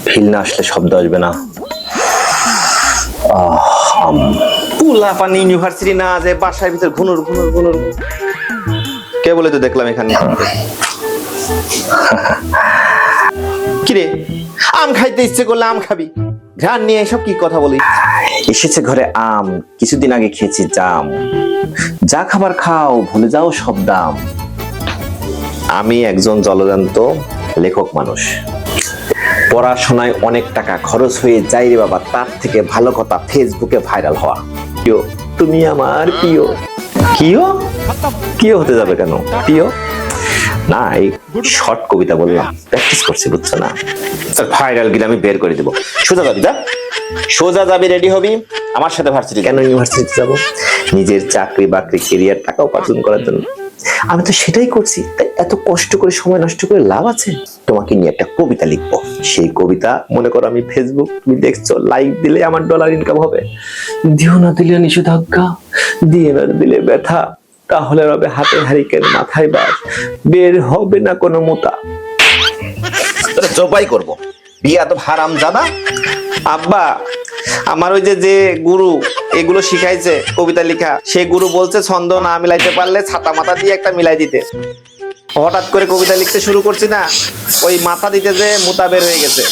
Feel না আসলে শব্দ আসবে না। পুলা পানি ইউনিভার্সিটি না যে বাসার ভিতর ঘুনুর ঘুনুর ঘুনুর কে বলে তো দেখলাম এখানে। কিরে আম খাইতে ইচ্ছে করলে আম খাবি, ঘ্রাণ নিয়ে এসব কি কথা বলি? এসেছে ঘরে আম, কিছুদিন আগে খেয়েছি জাম। যা খাবার খাও, ভুলে যাও সব দাম। আমি একজন জলজান্ত লেখক মানুষ, পড়াশোনায় অনেক টাকা খরচ হয়ে যায় রে বাবা, তার থেকে ভালো কথা ফেসবুকে ভাইরাল হওয়া। প্রিয়, তুমি আমার প্রিয়। কিও কিও হতে যাবে কেন? প্রিয় না, এই শর্ট কবিতা বললাম, প্র্যাকটিস করছি বুঝছো না। ভাইরাল গিয়ে আমি বের করে দেবো। সোজা যাবি, যা সোজা যাবি, রেডি হবি আমার সাথে ভার্সিটি। কেন ইউনিভার্সিটিতে যাবো? নিজের চাকরি বাকরি কেরিয়ার টাকা উপার্জন করার জন্য। আমি তো সেটাই করছি, তাই এত কষ্ট করে সময় নষ্ট করে লাভ আছে? তোমাকে নিয়ে একটা কবিতা লিখবো, সেই কবিতা মনে করো আমি ফেসবুক, তুমি দেখছো, লাইক দিলে আমার ডলার ইনকাম হবে। দিও না দিলে নিষেধাজ্ঞা, দিয়ে না দিলে ব্যথা, তাহলে রবে হাতে হারিকেন মাথায় বাস, বের হবে না কোনো মোতা। জবাই করবো, বিয়া তো হারাম জাদা। আব্বা আমার ওই যে গুরু এগুলো শিখাইছে কবিতা লেখা, সেই গুরু বলছে ছন্দ না মিলাইতে পারলে ছাতা মাথা দিয়ে একটা মিলাই দিতে। হঠাৎ করে কবিতা লিখতে শুরু করছি না, ওই মাথা দিতে যে মোতা বের হয়ে গেছে।